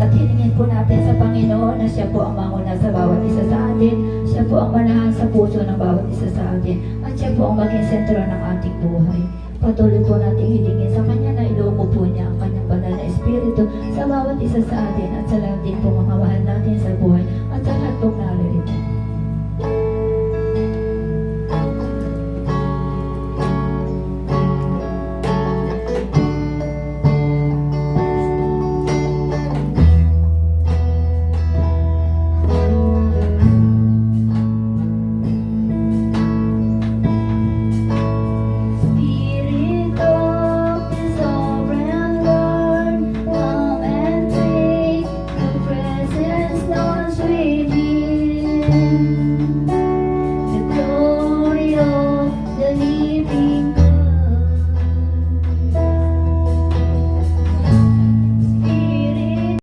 At hilingin po natin sa Panginoon na siya po ang manguna sa bawat isa sa atin. Siya po ang manahan sa puso ng bawat isa sa atin. At siya po ang maging sentro ng ating buhay. Patuloy po natin hilingin sa Kanya na iloko po niya ang Kanyang banal na Espiritu sa bawat isa sa atin at sa lahat din po